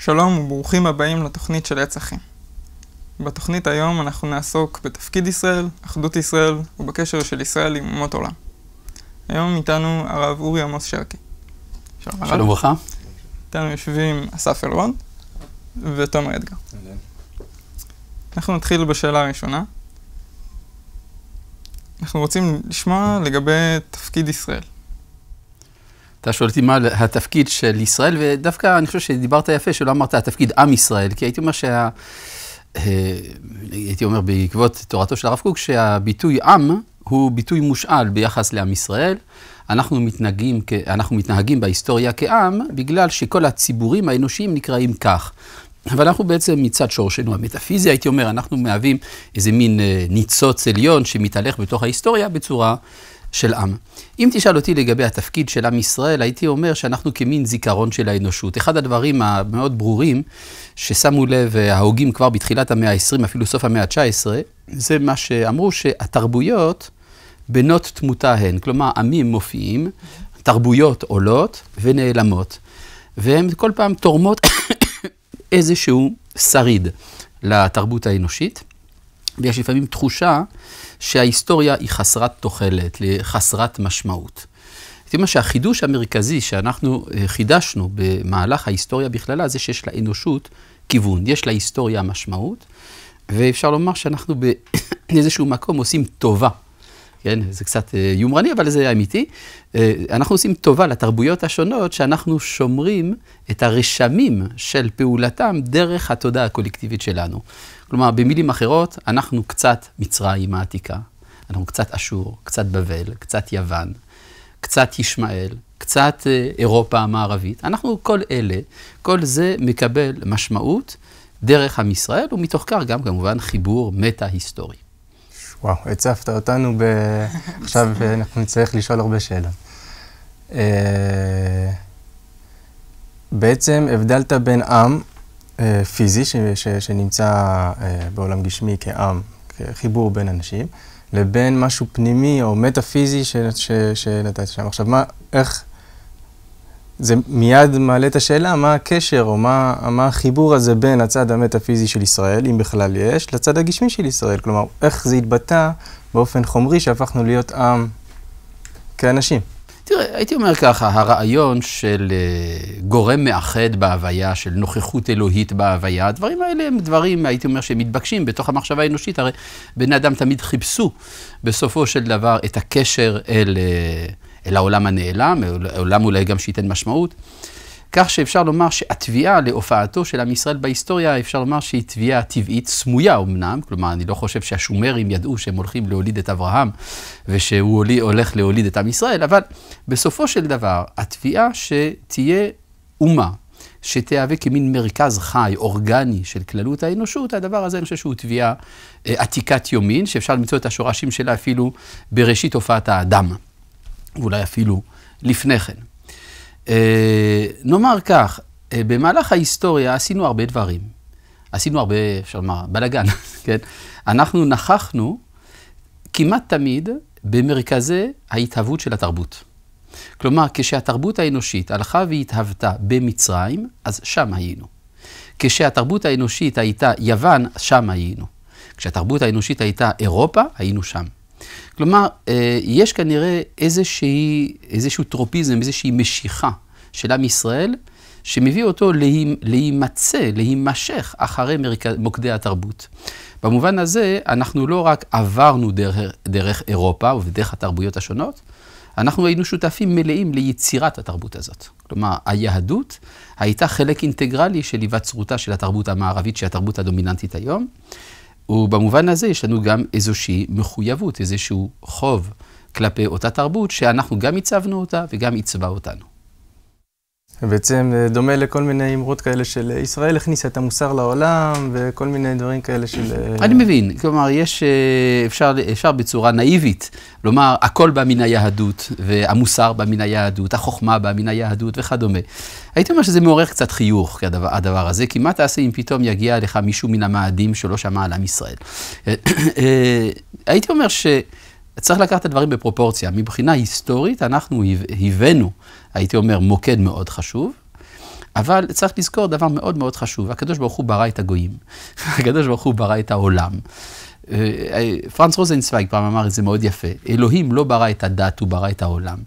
שלום וברוכים הבאים לתוכנית של עץ אחים. בתוכנית היום אנחנו נעסוק בתפקיד ישראל, אחדות ישראל ובקשר של ישראל עם אומות עולם. היום איתנו הרב אורי עמוס שרקי. שלום וברכה. איתנו יושבים אסף אלרון ותומר אדגר. אנחנו נתחיל בשאלה הראשונה. אנחנו רוצים לשמוע לגבי תפקיד ישראל. אתה שואל אותי מה התפקיד של ישראל, ודווקא אני חושב שדיברת יפה שלא אמרת התפקיד עם ישראל, כי הייתי אומר הייתי אומר בעקבות תורתו של הרב קוק, שהביטוי עם הוא ביטוי מושאל ביחס לעם ישראל. אנחנו מתנהגים בהיסטוריה כעם, בגלל שכל הציבורים האנושיים נקראים כך. אבל אנחנו בעצם מצד שורשנו המטאפיזי, הייתי אומר, אנחנו מהווים איזה מין ניצוץ עליון שמתהלך בתוך ההיסטוריה בצורה של עם. אם תשאל אותי לגבי התפקיד של עם ישראל, הייתי אומר שאנחנו כמין זיכרון של האנושות. אחד הדברים המאוד ברורים ששמו לב ההוגים כבר בתחילת המאה ה-20, אפילו סוף המאה ה-19, זה מה שאמרו שהתרבויות בנות תמותה הן. כלומר, עמים מופיעים, תרבויות עולות ונעלמות. והן כל פעם תורמות איזשהו שריד לתרבות האנושית. ויש לפעמים תחושה שההיסטוריה היא חסרת תוחלת, חסרת משמעות. זאת אומרת שהחידוש המרכזי שאנחנו חידשנו במהלך ההיסטוריה בכללה, זה שיש לאנושות כיוון, יש להיסטוריה משמעות, ואפשר לומר שאנחנו באיזשהו מקום עושים טובה. כן, זה קצת יומרני, אבל זה אמיתי. אנחנו עושים טובה לתרבויות השונות, שאנחנו שומרים את הרשמים של פעולתם דרך התודעה הקולקטיבית שלנו. כלומר, במילים אחרות, אנחנו קצת מצרים העתיקה, אנחנו קצת אשור, קצת בבל, קצת יוון, קצת ישמעאל, קצת אירופה המערבית. אנחנו כל זה מקבל משמעות דרך עם ישראל, ומתוך כך גם כמובן חיבור מטה-היסטורי. וואו, הצפת אותנו עכשיו אנחנו נצטרך לשאול הרבה שאלות. בעצם הבדלת בין עם פיזי שנמצא בעולם גשמי כעם, כחיבור בין אנשים, לבין משהו פנימי או מטאפיזי שנתת שם. עכשיו, איך, זה מיד מעלה את השאלה, מה הקשר או מה החיבור הזה בין הצד המטאפיזי של ישראל, אם בכלל יש, לצד הגשמי של ישראל? כלומר, איך זה התבטא באופן חומרי שהפכנו להיות עם כאנשים? תראה, הייתי אומר ככה, הרעיון של גורם מאחד בהוויה, של נוכחות אלוהית בהוויה, הדברים האלה הם דברים, הייתי אומר, שמתבקשים בתוך המחשבה האנושית. הרי בני אדם תמיד חיפשו בסופו של דבר את הקשר אל העולם הנעלם, העולם אולי גם שייתן משמעות. כך שאפשר לומר שהתביעה להופעתו של עם ישראל בהיסטוריה, אפשר לומר שהיא תביעה טבעית, סמויה אמנם, כלומר אני לא חושב שהשומרים ידעו שהם הולכים להוליד את אברהם, ושהוא הולך להוליד את עם ישראל, אבל בסופו של דבר, התביעה שתהיה אומה, שתהווה כמין מרכז חי, אורגני של כללות האנושות, הדבר הזה אני חושב שהוא תביעה עתיקת יומין, שאפשר למצוא את השורשים שלה אפילו בראשית הופעת האדם, ואולי אפילו לפני כן. נאמר כך, במהלך ההיסטוריה עשינו הרבה דברים. עשינו הרבה, אפשר לומר, בלגן, כן? אנחנו נכחנו כמעט תמיד במרכזי ההתהוות של התרבות. כלומר, כשהתרבות האנושית הלכה והתהוותה במצרים, אז שם היינו. כשהתרבות האנושית הייתה יוון, שם היינו. כשהתרבות האנושית הייתה אירופה, היינו שם. כלומר, יש כנראה איזשהו טרופיזם, איזושהי משיכה של עם ישראל, שמביא אותו להימשך אחרי מוקדי התרבות. במובן הזה, אנחנו לא רק עברנו דרך אירופה ובדרך התרבויות השונות, אנחנו היינו שותפים מלאים ליצירת התרבות הזאת. כלומר, היהדות הייתה חלק אינטגרלי של היווצרותה של התרבות המערבית, שהיא התרבות הדומיננטית היום, ובמובן הזה יש לנו גם איזושהי מחויבות, איזשהו חוב כלפי אותה תרבות, שאנחנו גם הצבנו אותה וגם הצבה אותנו. בעצם דומה לכל מיני אמרות כאלה של ישראל הכניסה את המוסר לעולם, וכל מיני דברים כאלה של... אני מבין, כלומר, אפשר בצורה נאיבית לומר, הכל בא מן היהדות, והמוסר בא מן היהדות, החוכמה בא מן היהדות וכדומה. הייתי אומר שזה מעורר קצת חיוך, הדבר הזה, כי מה תעשה אם פתאום יגיע לך מישהו מן המאדים שלא שמע על עם ישראל? הייתי אומר צריך לקחת את הדברים בפרופורציה. מבחינה היסטורית אנחנו הבאנו, הייתי אומר, מוקד מאוד חשוב, אבל צריך לזכור דבר מאוד מאוד חשוב, הקדוש ברוך הוא ברא את הגויים, הקדוש ברוך הוא ברא את העולם. פרנץ רוזנצוויג פעם אמר את זה מאוד יפה, אלוהים לא ברא את הדת, הוא ברא את העולם.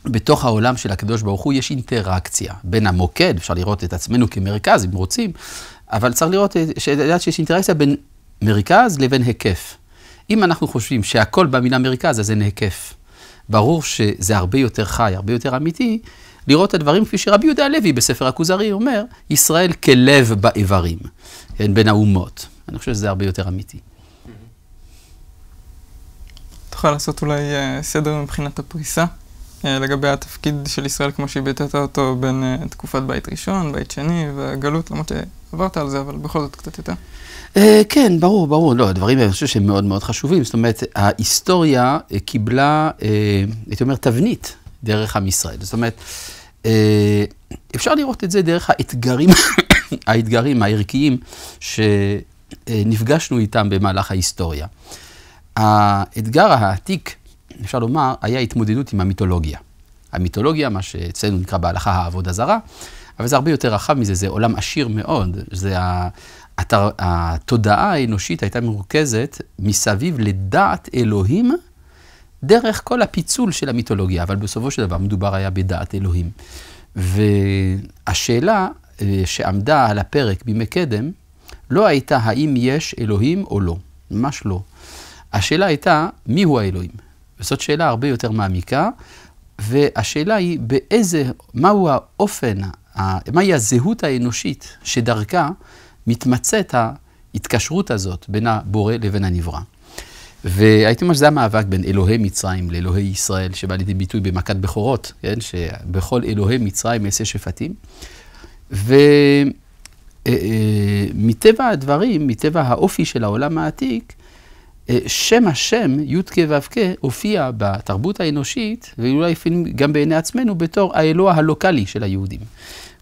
בתוך העולם של הקדוש ברוך הוא יש אינטראקציה בין המוקד, אפשר לראות את עצמנו כמרכז אם רוצים, אבל צריך לראות שיש אינטראקציה בין מרכז לבין היקף. אם אנחנו חושבים שהכל במילה מרכז, אז אין היקף. ברור שזה הרבה יותר חי, הרבה יותר אמיתי, לראות את הדברים כפי שרבי יהודה הלוי בספר הכוזרי אומר, ישראל כלב באיברים, בין האומות. אני חושב שזה הרבה יותר אמיתי. תוכל לעשות אולי סדר מבחינת הפריסה, לגבי התפקיד של ישראל כמו שהיא ביטאת אותו בין תקופת בית ראשון, בית שני והגלות, למרות שעברת על זה, אבל בכל זאת קצת יותר. כן, ברור. לא, הדברים אני חושב שהם מאוד מאוד חשובים. זאת אומרת, ההיסטוריה קיבלה, הייתי אומר, תבנית דרך עם ישראל. זאת אומרת, אפשר לראות את זה דרך האתגרים הערכיים שנפגשנו איתם במהלך ההיסטוריה. האתגר העתיק, אפשר לומר, היה התמודדות עם המיתולוגיה. המיתולוגיה, מה שאצלנו נקרא בהלכה העבודה זרה, אבל זה הרבה יותר רחב מזה, זה עולם עשיר מאוד. זה התודעה האנושית הייתה מרוכזת מסביב לדעת אלוהים, דרך כל הפיצול של המיתולוגיה, אבל בסופו של דבר מדובר היה בדעת אלוהים. והשאלה שעמדה על הפרק בימי קדם, לא הייתה האם יש אלוהים או לא, ממש לא. השאלה הייתה מיהו האלוהים. וזאת שאלה הרבה יותר מעמיקה, והשאלה היא מהו האופן, מהי הזהות האנושית שדרכה מתמצאת ההתקשרות הזאת בין הבורא לבין הנברא. והייתי אומר שזה המאבק בין אלוהי מצרים לאלוהי ישראל, שבא לידי ביטוי במכת בכורות, כן? שבכל אלוהי מצרים יעשה שפטים. ומטבע הדברים, מטבע האופי של העולם העתיק, שם השם, י' כ' ו' כ', הופיע בתרבות האנושית, ואולי גם בעיני עצמנו, בתור האלוה הלוקלי של היהודים.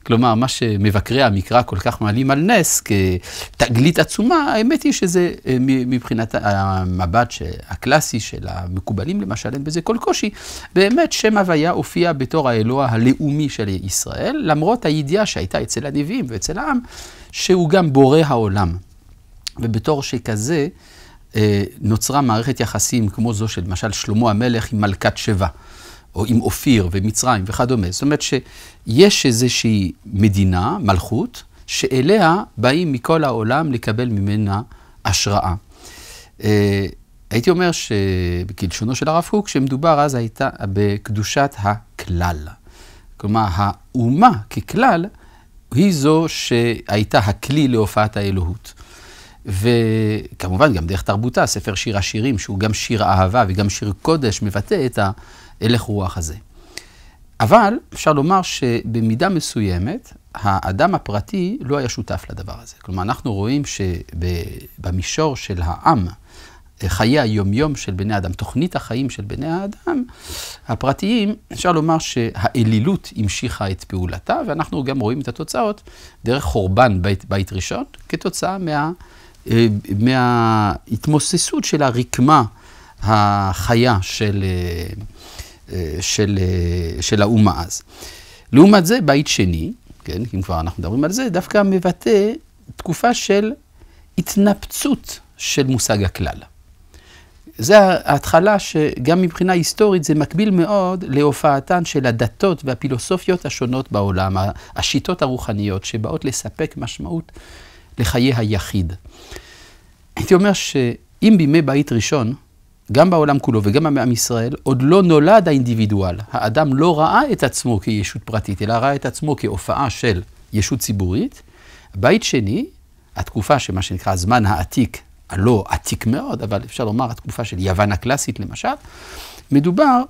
כלומר, מה שמבקרי המקרא כל כך מעלים על נס, כתגלית עצומה, האמת היא שזה מבחינת המבט הקלאסי של המקובלים, למשל, אין בזה כל קושי, באמת שם הוויה הופיע בתור האלוה הלאומי של ישראל, למרות הידיעה שהייתה אצל הנביאים ואצל העם, שהוא גם בורא העולם. ובתור שכזה, נוצרה מערכת יחסים כמו זו של למשל שלמה המלך עם מלכת שבא, או עם אופיר ומצרים וכדומה. זאת אומרת שיש איזושהי מדינה, מלכות, שאליה באים מכל העולם לקבל ממנה השראה. הייתי אומר שבכלשונו של הרב קוק, שמדובר אז הייתה בקדושת הכלל. כלומר, האומה ככלל היא זו שהייתה הכלי להופעת האלוהות. וכמובן גם דרך תרבותה, ספר שיר השירים, שהוא גם שיר אהבה וגם שיר קודש, מבטא את ההלך רוח הזה. אבל אפשר לומר שבמידה מסוימת, האדם הפרטי לא היה שותף לדבר הזה. כלומר, אנחנו רואים שבמישור של העם, חיי היומיום של בני האדם, תוכנית החיים של בני האדם, הפרטיים, אפשר לומר שהאלילות המשיכה את פעולתה, ואנחנו גם רואים את התוצאות דרך חורבן בית ראשון, כתוצאה מההתמוססות של הרקמה החיה של האומה אז. לעומת זה, בית שני, כן, אם כבר אנחנו מדברים על זה, דווקא מבטא תקופה של התנפצות של מושג הכלל. זה ההתחלה שגם מבחינה היסטורית זה מקביל מאוד להופעתן של הדתות והפילוסופיות השונות בעולם, השיטות הרוחניות שבאות לספק משמעות לחיי היחיד. הייתי אומר שאם בימי בית ראשון, גם בעולם כולו וגם בעם ישראל, עוד לא נולד האינדיבידואל. האדם לא ראה את עצמו כישות פרטית, אלא ראה את עצמו כהופעה של ישות ציבורית. בית שני, התקופה שמה שנקרא הזמן העתיק, הלא עתיק מאוד, אבל אפשר לומר התקופה של יוון הקלאסית למשל, מדובר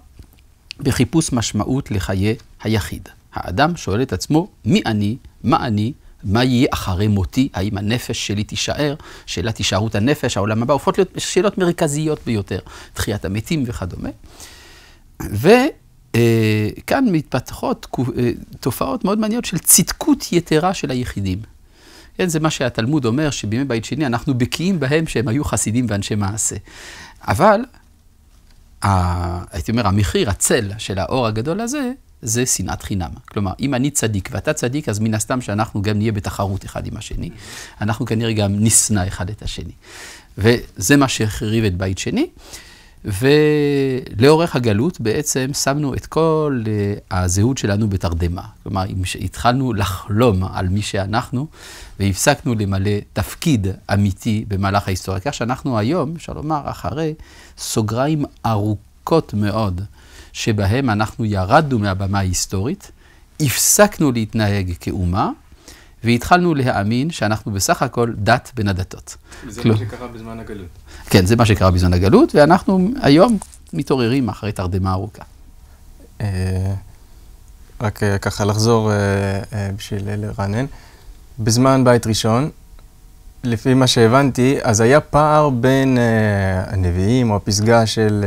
בחיפוש משמעות לחיי היחיד. האדם שואל את עצמו, מי אני, מה יהיה אחרי מותי, האם הנפש שלי תישאר, שאלת הישארות הנפש, העולם הבא, הופכות להיות שאלות מרכזיות ביותר, תחיית המתים וכדומה. וכאן מתפתחות תופעות מאוד מעניינות של צדקות יתרה של היחידים. כן, זה מה שהתלמוד אומר, שבימי בית שני אנחנו בקיאים בהם שהם היו חסידים ואנשי מעשה. אבל, הייתי אומר, המחיר, הצל של האור הגדול הזה, זה שנאת חינם. כלומר, אם אני צדיק ואתה צדיק, אז מן הסתם שאנחנו גם נהיה בתחרות אחד עם השני. אנחנו כנראה גם נשנא אחד את השני. וזה מה שהחריב את בית שני. ולאורך הגלות בעצם שמנו את כל הזהות שלנו בתרדמה. כלומר, התחלנו לחלום על מי שאנחנו, והפסקנו למלא תפקיד אמיתי במהלך ההיסטוריה. כך שאנחנו היום, אפשר לומר, אחרי סוגריים ארוכות מאוד, שבהם אנחנו ירדנו מהבמה ההיסטורית, הפסקנו להתנהג כאומה, והתחלנו להאמין שאנחנו בסך הכל דת בין הדתות. זה מה שקרה בזמן הגלות. כן, זה מה שקרה בזמן הגלות, ואנחנו היום מתעוררים אחרי תרדמה ארוכה. רק ככה לחזור בשביל לרענן. בזמן בית ראשון, לפי מה שהבנתי, אז היה פער בין הנביאים או הפסגה של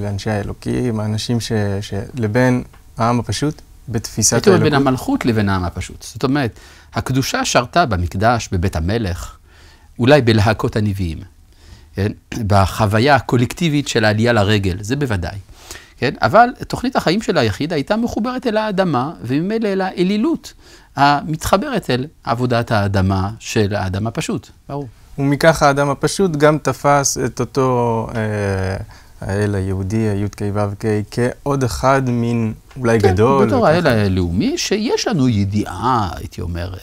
אנשי האלוקים, האנשים לבין העם הפשוט, בתפיסת האלוקות. הייתי בין המלכות לבין העם הפשוט. זאת אומרת, הקדושה שרתה במקדש, בבית המלך, אולי בלהקות הנביאים, כן? בחוויה הקולקטיבית של העלייה לרגל, זה בוודאי. כן? אבל תוכנית החיים של היחיד הייתה מחוברת אל האדמה, וממילא אל האלילות המתחברת אל עבודת האדמה של האדם הפשוט, ברור. ומכך האדם הפשוט גם תפס את אותו האל היהודי, הי"ק ו"ק, כעוד אחד מין אולי גדול. בתור האל הלאומי, שיש לנו ידיעה, הייתי אומר,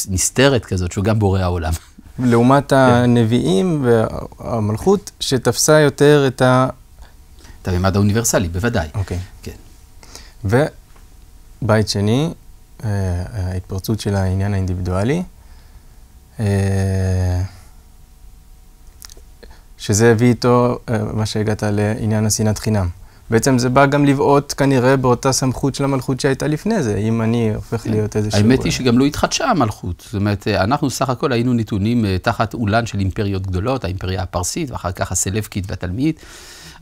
נסתרת כזאת, שהוא גם בורא העולם. לעומת הנביאים והמלכות, שתפסה יותר את הממד האוניברסלי, בוודאי. אוקיי. כן. ובית שני, ההתפרצות של העניין האינדיבידואלי, שזה הביא איתו מה שהגעת לעניין השנאת חינם. בעצם זה בא גם לבעוט כנראה באותה סמכות של המלכות שהייתה לפני זה, אם אני הופך להיות איזשהו... האמת היא שגם לא התחדשה המלכות. זאת אומרת, אנחנו סך הכל היינו נתונים תחת אולן של אימפריות גדולות, האימפריה הפרסית, ואחר כך הסלבקית והתלמית.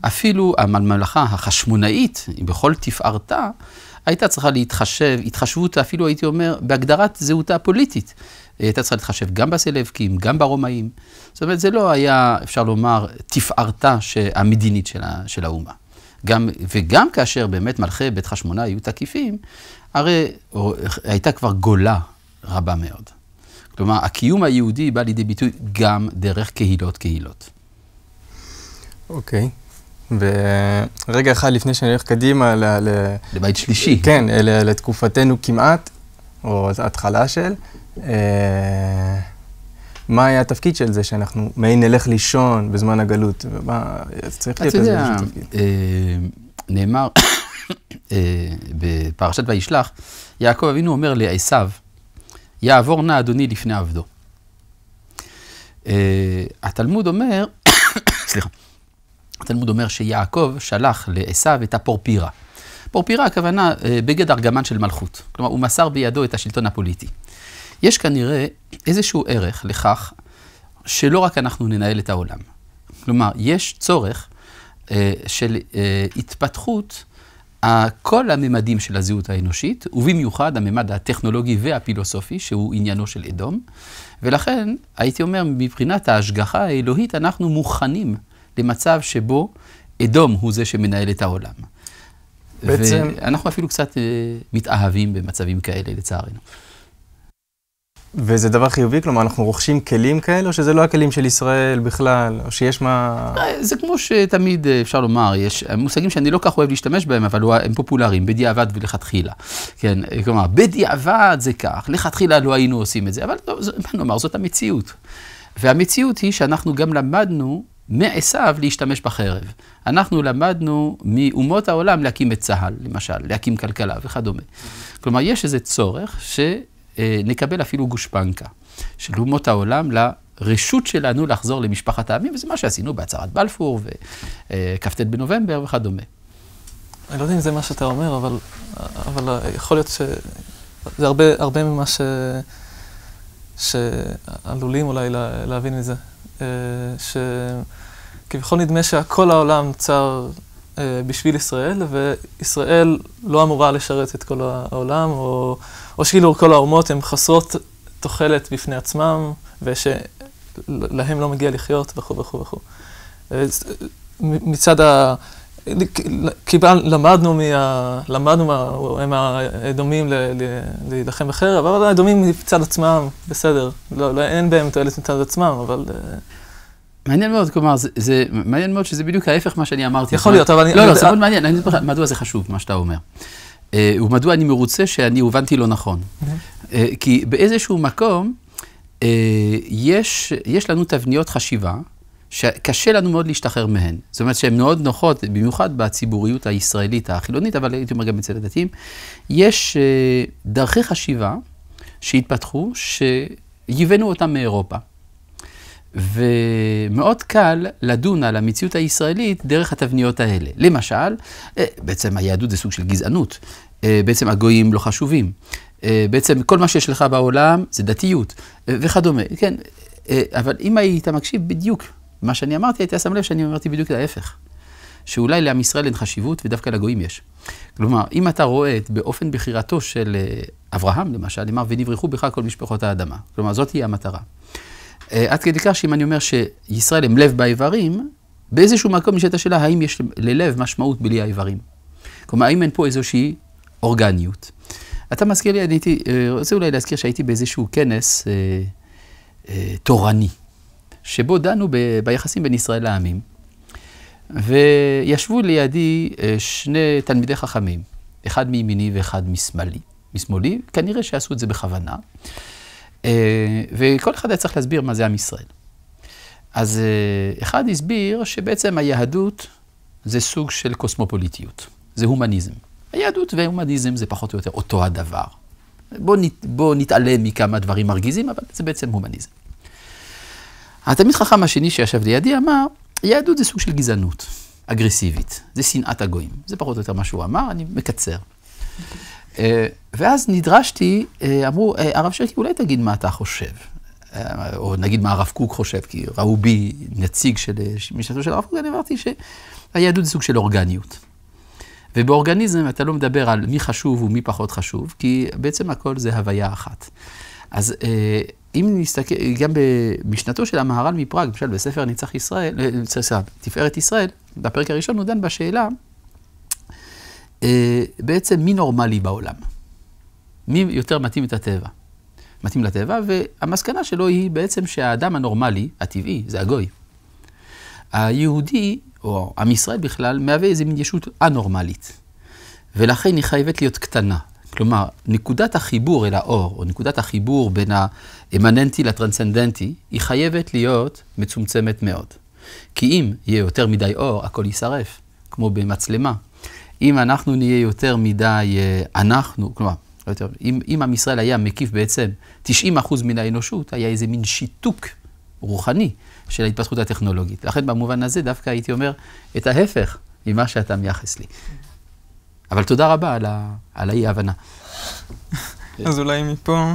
אפילו הממלכה החשמונאית, בכל תפארתה, הייתה צריכה להתחשב, התחשבות אפילו הייתי אומר, בהגדרת זהותה הפוליטית. הייתה צריכה להתחשב גם בסלבקים, גם ברומאים. זאת אומרת, זה לא היה, אפשר לומר, תפארתה המדינית של האומה. וגם כאשר באמת מלכי בית חשמונאי היו תקיפים, הרי הייתה כבר גולה רבה מאוד. כלומר, הקיום היהודי בא לידי ביטוי גם דרך קהילות. אוקיי. ורגע אחד לפני שאני הולך קדימה לבית שלישי. כן, לתקופתנו כמעט, או התחלה של, מה היה התפקיד של זה שאנחנו נלך לישון בזמן הגלות? צריך להיות איזה משהו תפקיד. נאמר בפרשת וישלח, יעקב אבינו אומר לעשיו, יעבור נא אדוני לפני עבדו. התלמוד אומר, סליחה, התלמוד אומר שיעקב שלח לעשיו את הפורפירה. פורפירה הכוונה בגד ארגמן של מלכות. כלומר, הוא מסר בידו את השלטון הפוליטי. יש כנראה איזשהו ערך לכך שלא רק אנחנו ננהל את העולם. כלומר, יש צורך של התפתחות כל הממדים של הזהות האנושית, ובמיוחד הממד הטכנולוגי והפילוסופי, שהוא עניינו של אדום. ולכן, הייתי אומר, מבחינת ההשגחה האלוהית, אנחנו מוכנים למצב שבו אדום הוא זה שמנהל את העולם. בעצם... ואנחנו אפילו קצת מתאהבים במצבים כאלה, לצערנו. וזה דבר חיובי? כלומר, אנחנו רוכשים כלים כאלה, או שזה לא הכלים של ישראל בכלל, או שיש מה... זה כמו שתמיד אפשר לומר, יש מושגים שאני לא כך אוהב להשתמש בהם, אבל הם פופולריים, בדיעבד ולכתחילה. כן, כלומר, בדיעבד זה כך, לכתחילה לא היינו עושים את זה, אבל לא, נאמר, זאת המציאות. והמציאות היא שאנחנו גם למדנו מעשיו להשתמש בחרב. אנחנו למדנו מאומות העולם להקים את צה"ל, למשל, להקים כלכלה וכדומה. כלומר, יש איזה צורך שנקבל אפילו גושפנקה של אומות העולם לרשות שלנו לחזור למשפחת העמים, וזה מה שעשינו בהצהרת בלפור וכ"ט בנובמבר וכדומה. אני לא יודע אם זה מה שאתה אומר, אבל יכול להיות שזה הרבה ממה שעלולים אולי להבין מזה. שכביכול נדמה שכל העולם נוצר בשביל ישראל, וישראל לא אמורה לשרת את כל העולם, או שכאילו כל האומות הן חסרות תוחלת בפני עצמם, ושלהם לא מגיע לחיות וכו' וכו' וכו'. מצד למדנו הם האדומים להילחם בחרב, אבל האדומים מצד עצמם, בסדר. אין בהם תועלת מצד עצמם, אבל... מעניין מאוד, כלומר, זה מעניין מאוד שזה בדיוק ההפך מה שאני אמרתי. יכול להיות, אבל... לא, זה מאוד מעניין, אני אסביר לך מדוע זה חשוב, מה שאתה אומר. ומדוע אני מרוצה שאני הובנתי לא נכון. כי באיזשהו מקום, יש לנו תבניות חשיבה, שקשה לנו מאוד להשתחרר מהן. זאת אומרת שהן מאוד נוחות, במיוחד בציבוריות הישראלית החילונית, אבל הייתי אומר גם אצל הדתיים, יש דרכי חשיבה שהתפתחו, שיבנו אותם מאירופה. ומאוד קל לדון על המציאות הישראלית דרך התבניות האלה. למשל, בעצם היהדות זה סוג של גזענות, בעצם הגויים לא חשובים, בעצם כל מה שיש לך בעולם זה דתיות וכדומה. כן, אבל אם היית מקשיב בדיוק מה שאני אמרתי, הייתי שם לב שאני אמרתי בדיוק להפך. שאולי לעם ישראל אין חשיבות ודווקא לגויים יש. כלומר, אם אתה רואה באופן בחירתו של אברהם, למשל, אמר ונברחו בך כל משפחות האדמה. כלומר, זאת היא המטרה. עד כדי כך שאם אני אומר שישראל הם לב באיברים, באיזשהו מקום נשאלת השאלה, האם יש ללב משמעות בלי האיברים? כלומר, האם אין פה איזושהי אורגניות? אתה מזכיר לי, אני רוצה אולי להזכיר שהייתי באיזשהו כנס תורני, שבו דנו ביחסים בין ישראל לעמים, וישבו לידי שני תלמידי חכמים, אחד מימיני ואחד משמאלי, כנראה שעשו את זה בכוונה, וכל אחד היה צריך להסביר מה זה עם ישראל. אז אחד הסביר שבעצם היהדות זה סוג של קוסמופוליטיות, זה הומניזם. היהדות וההומניזם זה פחות או יותר אותו הדבר. בוא נתעלם מכמה דברים מרגיזים, אבל זה בעצם הומניזם. התלמיד חכם השני שישב לידי אמר, יהדות זה סוג של גזענות, אגרסיבית, זה שנאת הגויים. זה פחות או יותר מה שהוא אמר, אני מקצר. ואז נדרשתי, אמרו, הרב שרקי, אולי תגיד מה אתה חושב, או נגיד מה הרב קוק חושב, כי ראו בי נציג של משנתו של הרב קוק, אני אמרתי שהיהדות זה סוג של אורגניות. ובאורגניזם אתה לא מדבר על מי חשוב ומי פחות חשוב, כי בעצם הכל זה הוויה אחת. אז אם נסתכל, גם במשנתו של המהר"ל מפראג, למשל בספר נצח ישראל, תפארת ישראל, בפרק הראשון הוא דן בשאלה, בעצם מי נורמלי בעולם? מי יותר מתאים את הטבע? מתאים לטבע, והמסקנה שלו היא בעצם שהאדם הנורמלי, הטבעי, זה הגוי. היהודי, או עם ישראל בכלל, מהווה איזו מין ישות אנורמלית. ולכן היא חייבת להיות קטנה. כלומר, נקודת החיבור אל האור, או נקודת החיבור בין האמננטי לטרנסצנדנטי, היא חייבת להיות מצומצמת מאוד. כי אם יהיה יותר מדי אור, הכל יישרף, כמו במצלמה. אם אנחנו נהיה יותר מדי כלומר, אם עם ישראל היה מקיף בעצם 90% מן האנושות, היה איזה מין שיתוק רוחני של ההתפתחות הטכנולוגית. לכן במובן הזה דווקא הייתי אומר את ההפך ממה שאתה מייחס לי. אבל תודה רבה על האי-הבנה. אז אולי מפה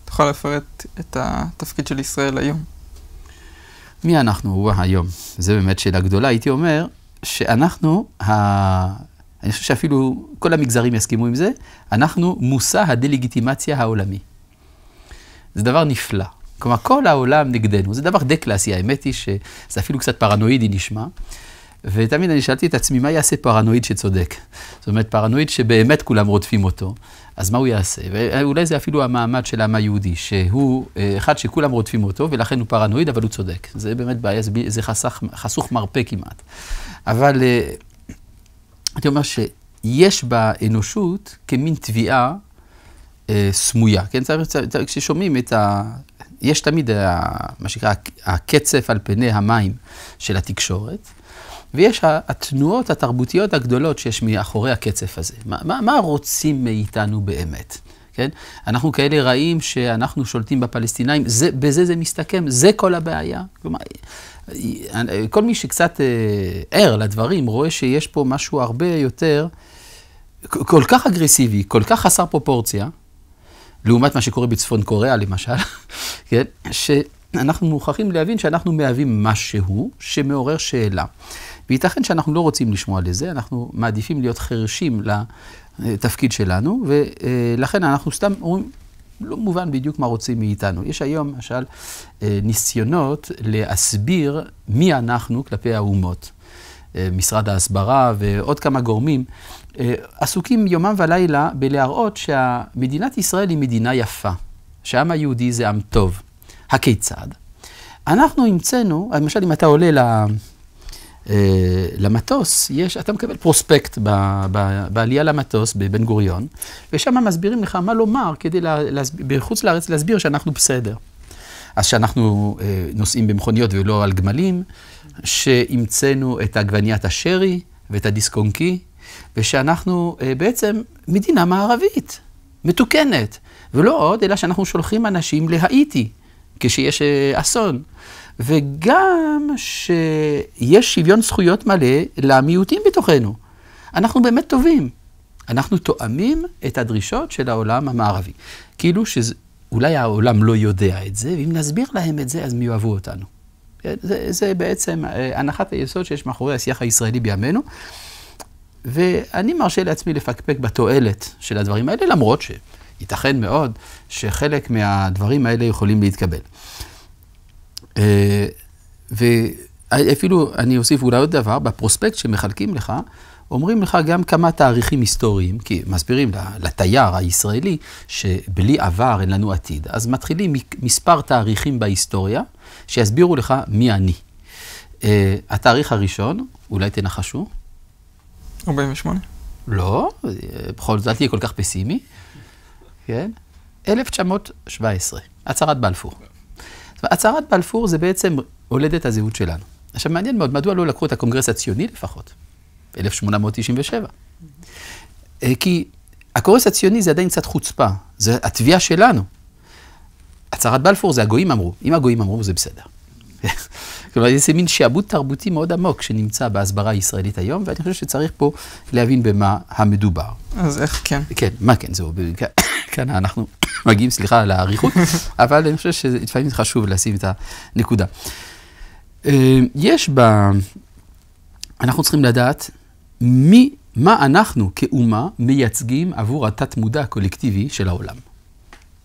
תוכל לפרט את התפקיד של ישראל היום. מי אנחנו היום? זו באמת שאלה גדולה. הייתי אומר שאנחנו, אני חושב שאפילו כל המגזרים יסכימו עם זה, אנחנו מושא הדלגיטימציה העולמי. זה דבר נפלא. כלומר, כל העולם נגדנו. זה דבר די קלאסי. האמת היא שזה אפילו קצת פרנואידי נשמע. ותמיד אני שאלתי את עצמי, מה יעשה פרנואיד שצודק? זאת אומרת, פרנואיד שבאמת כולם רודפים אותו, אז מה הוא יעשה? ואולי זה אפילו המעמד של העם היהודי, שהוא אחד שכולם רודפים אותו, ולכן הוא פרנואיד, אבל הוא צודק. זה באמת בעיה, זה חסוך מרפא כמעט. אבל אני אומר שיש באנושות כמין תביעה סמויה. כן? כששומעים את יש תמיד מה שנקרא הקצף על פני המים של התקשורת, ויש התנועות התרבותיות הגדולות שיש מאחורי הקצף הזה. מה רוצים מאיתנו באמת? כן? אנחנו כאלה רעים שאנחנו שולטים בפלסטינאים, בזה זה מסתכם, זה כל הבעיה. כלומר, כל מי שקצת ער לדברים רואה שיש פה משהו הרבה יותר, כל כך אגרסיבי, כל כך חסר פרופורציה, לעומת מה שקורה בצפון קוריאה למשל, כן? שאנחנו מוכרחים להבין שאנחנו מהווים משהו שמעורר שאלה. וייתכן שאנחנו לא רוצים לשמוע לזה, אנחנו מעדיפים להיות חרשים לתפקיד שלנו, ולכן אנחנו סתם אומרים, לא מובן בדיוק מה רוצים מאיתנו. יש היום, למשל, ניסיונות להסביר מי אנחנו כלפי האומות. משרד ההסברה ועוד כמה גורמים, עסוקים יומם ולילה בלהראות שמדינת ישראל היא מדינה יפה, שהעם היהודי זה עם טוב. הכיצד? אנחנו המצאנו, למשל אם אתה עולה למטוס, אתה מקבל פרוספקט בעלייה למטוס בבן גוריון, ושם מסבירים לך מה לומר כדי בחוץ לארץ להסביר שאנחנו בסדר. אז שאנחנו נוסעים במכוניות ולא על גמלים, שהמצאנו את עגבניית השרי ואת הדיסקונקי, ושאנחנו בעצם מדינה מערבית, מתוקנת, ולא עוד, אלא שאנחנו שולחים אנשים להאיטי, כשיש אסון. וגם שיש שוויון זכויות מלא למיעוטים בתוכנו. אנחנו באמת טובים. אנחנו תואמים את הדרישות של העולם המערבי. כאילו שאולי העולם לא יודע את זה, ואם נסביר להם את זה, אז מי יאהבו אותנו. זה בעצם הנחת היסוד שיש מאחורי השיח הישראלי בימינו, ואני מרשה לעצמי לפקפק בתועלת של הדברים האלה, למרות שייתכן מאוד שחלק מהדברים האלה יכולים להתקבל. ואפילו אני אוסיף אולי עוד דבר, בפרוספקט שמחלקים לך, אומרים לך גם כמה תאריכים היסטוריים, כי מסבירים לתייר הישראלי שבלי עבר אין לנו עתיד. אז מתחילים מספר תאריכים בהיסטוריה שיסבירו לך מי אני. התאריך הראשון, אולי תנחשו? 48? לא, בכל זאת תהיה כל כך פסימי. כן? 1917, הצהרת בלפור. הצהרת בלפור זה בעצם הולדת הזהות שלנו. עכשיו מעניין מאוד, מדוע לא לקחו את הקונגרס הציוני לפחות? 1897. כי הקונגרס הציוני זה עדיין קצת חוצפה, זה התביעה שלנו. הצהרת בלפור זה הגויים אמרו, אם הגויים אמרו זה בסדר. כלומר, זה מין שעבוד תרבותי מאוד עמוק שנמצא בהסברה הישראלית היום, ואני חושב שצריך פה להבין במה המדובר. אז איך כן? כן, מה כן, זהו. כאן אנחנו מגיעים, סליחה על העריכות, אבל אני חושב שלפעמים חשוב לשים את הנקודה. אנחנו צריכים לדעת מה אנחנו כאומה מייצגים עבור התת מודע הקולקטיבי של העולם.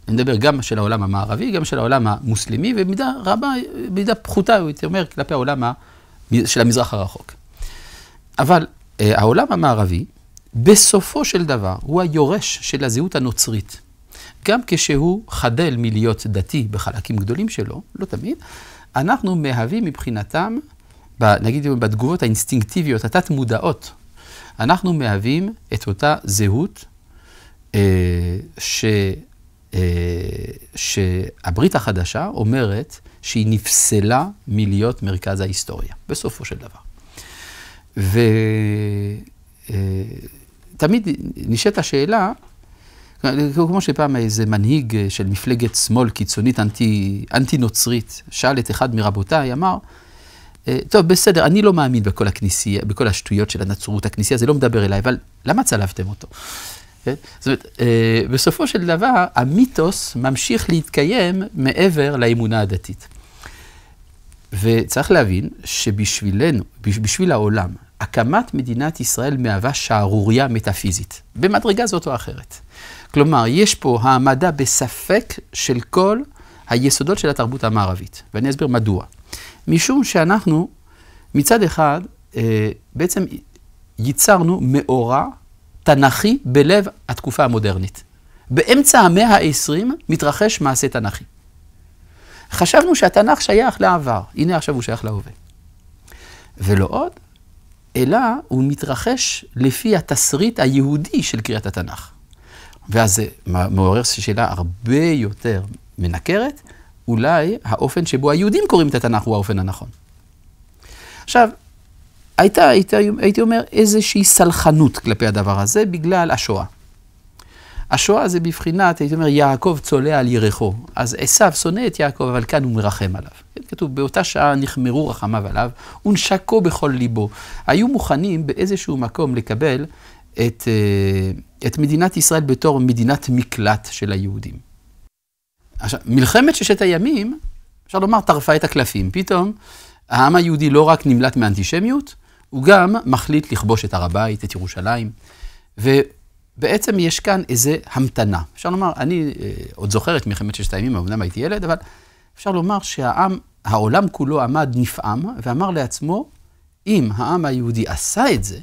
אני מדבר גם של העולם המערבי, גם של העולם המוסלמי, ובמידה רבה, במידה פחותה, הוא אומר, כלפי העולם של המזרח הרחוק. אבל העולם המערבי, בסופו של דבר, הוא היורש של הזהות הנוצרית. גם כשהוא חדל מלהיות דתי בחלקים גדולים שלו, לא תמיד, אנחנו מהווים מבחינתם, נגיד בתגובות האינסטינקטיביות, התת מודעות, אנחנו מהווים את אותה זהות שהברית החדשה אומרת שהיא נפסלה מלהיות מרכז ההיסטוריה, בסופו של דבר. ותמיד נשאלת השאלה, כמו שפעם איזה מנהיג של מפלגת שמאל קיצונית אנטי-נוצרית, שאל את אחד מרבותיי, אמר, טוב, בסדר, אני לא מאמין בכל הכנסייה, בכל השטויות של הנצרות, הכנסייה, זה לא מדבר אליי, אבל למה צלבתם אותו? זאת אומרת, בסופו של דבר, המיתוס ממשיך להתקיים מעבר לאמונה הדתית. וצריך להבין שבשבילנו, בשביל העולם, הקמת מדינת ישראל מהווה שערוריה מטאפיזית, במדרגה זאת או אחרת. כלומר, יש פה העמדה בספק של כל היסודות של התרבות המערבית. ואני אסביר מדוע. משום שאנחנו, מצד אחד, בעצם ייצרנו מאורע תנכי בלב התקופה המודרנית. באמצע המאה ה-20 מתרחש מעשה תנכי. חשבנו שהתנ"ך שייך לעבר, הנה עכשיו הוא שייך להווה. ולא עוד, אלא הוא מתרחש לפי התסריט היהודי של קריאת התנ"ך. ואז זה מעורר שאלה הרבה יותר מנקרת, אולי האופן שבו היהודים קוראים את התנ"ך הוא האופן הנכון. עכשיו, הייתי אומר איזושהי סלחנות כלפי הדבר הזה בגלל השואה. השואה זה בבחינת, הייתי אומר, יעקב צולע על ירחו. אז עשיו שונא את יעקב, אבל כאן הוא מרחם עליו. כתוב, באותה שעה נחמרו רחמיו עליו, ונשקו בכל ליבו. היו מוכנים באיזשהו מקום לקבל את מדינת ישראל בתור מדינת מקלט של היהודים. עכשיו, מלחמת ששת הימים, אפשר לומר, טרפה את הקלפים. פתאום, העם היהודי לא רק נמלט מאנטישמיות, הוא גם מחליט לכבוש את הר הבית, את ירושלים, ובעצם יש כאן איזו המתנה. אפשר לומר, אני עוד זוכר את מלחמת ששת הימים, אמנם הייתי ילד, אבל אפשר לומר שהעולם כולו עמד נפעם, ואמר לעצמו, אם העם היהודי עשה את זה,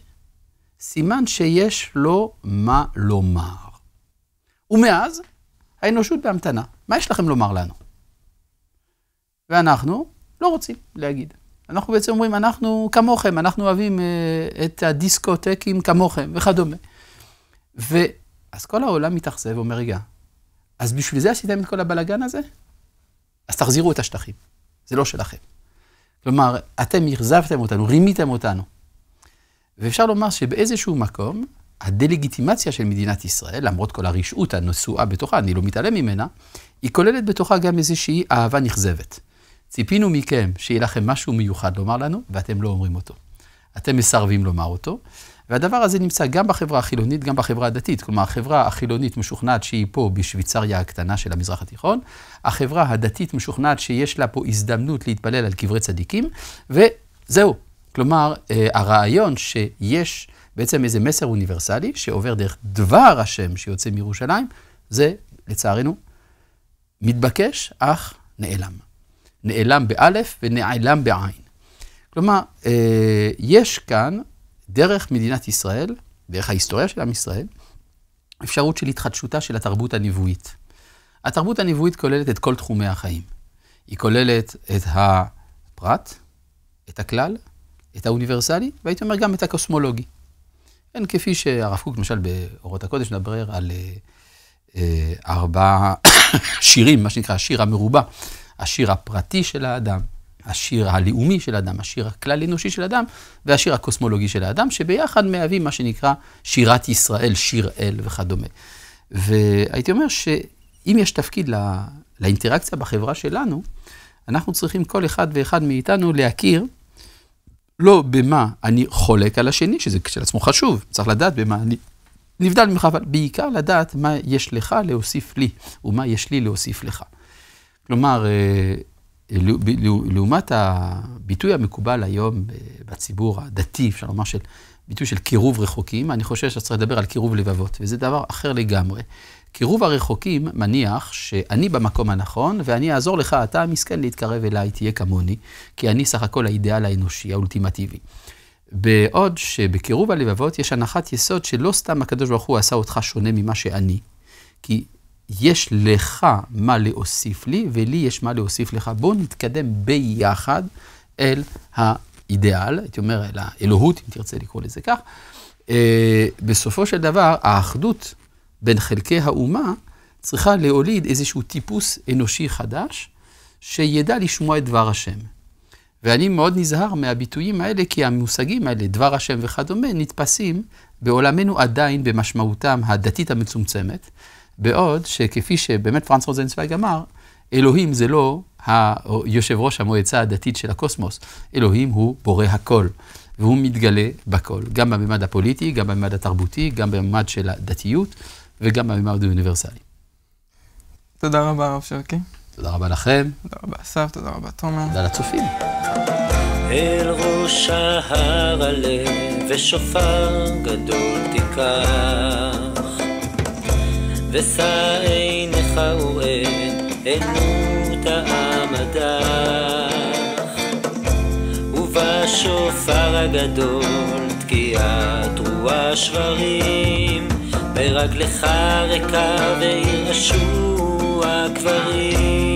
סימן שיש לו מה לומר. ומאז, האנושות בהמתנה. מה יש לכם לומר לנו? ואנחנו לא רוצים להגיד. אנחנו בעצם אומרים, אנחנו כמוכם, אנחנו אוהבים את הדיסקוטקים כמוכם וכדומה. אז כל העולם מתאכזב ואומר, רגע, אז בשביל זה עשיתם את כל הבלגן הזה? אז תחזירו את השטחים. זה לא שלכם. כלומר, אתם הרזבתם אותנו, רימיתם אותנו. ואפשר לומר שבאיזשהו מקום, הדלגיטימציה של מדינת ישראל, למרות כל הרשעות הנשואה בתוכה, אני לא מתעלם ממנה, היא כוללת בתוכה גם איזושהי אהבה נכזבת. ציפינו מכם שיהיה לכם משהו מיוחד לומר לנו, ואתם לא אומרים אותו. אתם מסרבים לומר אותו, והדבר הזה נמצא גם בחברה החילונית, גם בחברה הדתית. כלומר, החברה החילונית משוכנעת שהיא פה בשוויצריה הקטנה של המזרח התיכון, החברה הדתית משוכנעת שיש לה פה הזדמנות להתפלל על קברי צדיקים, וזהו. כלומר, הרעיון שיש בעצם איזה מסר אוניברסלי שעובר דרך דבר השם שיוצא מירושלים, זה לצערנו מתבקש, אך נעלם. נעלם באלף ונעלם בעין. כלומר, יש כאן דרך מדינת ישראל, דרך ההיסטוריה של עם ישראל, אפשרות של התחדשותה של התרבות הנבואית. התרבות הנבואית כוללת את כל תחומי החיים. היא כוללת את הפרט, את הכלל, את האוניברסלי, והייתי אומר גם את הקוסמולוגי. כן, כפי שהרב קוק, למשל באורות הקודש, מדבר על 4 שירים, מה שנקרא השיר המרובע, השיר הפרטי של האדם, השיר הלאומי של האדם, השיר הכלל אנושי של האדם, והשיר הקוסמולוגי של האדם, שביחד מהווים מה שנקרא שירת ישראל, שיר אל וכדומה. והייתי אומר שאם יש תפקיד לאינטראקציה בחברה שלנו, אנחנו צריכים כל אחד ואחד מאיתנו להכיר, לא במה אני חולק על השני, שזה כשלעצמו חשוב, צריך לדעת במה אני נבדל ממך, אבל בעיקר לדעת מה יש לך להוסיף לי, ומה יש לי להוסיף לך. כלומר, לעומת הביטוי המקובל היום בציבור הדתי, אפשר לומר ביטוי של קירוב רחוקים, אני חושב שצריך לדבר על קירוב לבבות, וזה דבר אחר לגמרי. קירוב הרחוקים מניח שאני במקום הנכון, ואני אעזור לך, אתה המסכן להתקרב אליי, תהיה כמוני, כי אני סך הכל האידאל האנושי, האולטימטיבי. בעוד שבקירוב הלבבות יש הנחת יסוד שלא סתם הקדוש ברוך הוא עשה אותך שונה ממה שאני, כי יש לך מה להוסיף לי, ולי יש מה להוסיף לך. בואו נתקדם ביחד אל האידאל, הייתי אומר, אל האלוהות, אם תרצה לקרוא לזה כך. בסופו של דבר, האחדות בין חלקי האומה צריכה להוליד איזשהו טיפוס אנושי חדש, שידע לשמוע את דבר השם. ואני מאוד נזהר מהביטויים האלה, כי המושגים האלה, דבר השם וכדומה, נתפסים בעולמנו עדיין במשמעותם הדתית המצומצמת, בעוד שכפי שבאמת פרנץ רוזנצוויג אמר, אלוהים זה לא היושב ראש המועצה הדתית של הקוסמוס, אלוהים הוא בורא הכל, והוא מתגלה בכל, גם בממד הפוליטי, גם בממד התרבותי, גם בממד של הדתיות, וגם בממד האוניברסלי. תודה רבה הרב שרקי. תודה רבה לכם. תודה רבה אסף, תודה רבה תומר. תודה לצופים. אל ראש ההר עלה ושופר גדול תיקח, ושא עיניך וראה אל מות העמדך, ובשופר הגדול תקיעת רוח שברים, ברגלך ריקה וירעשו הקברים.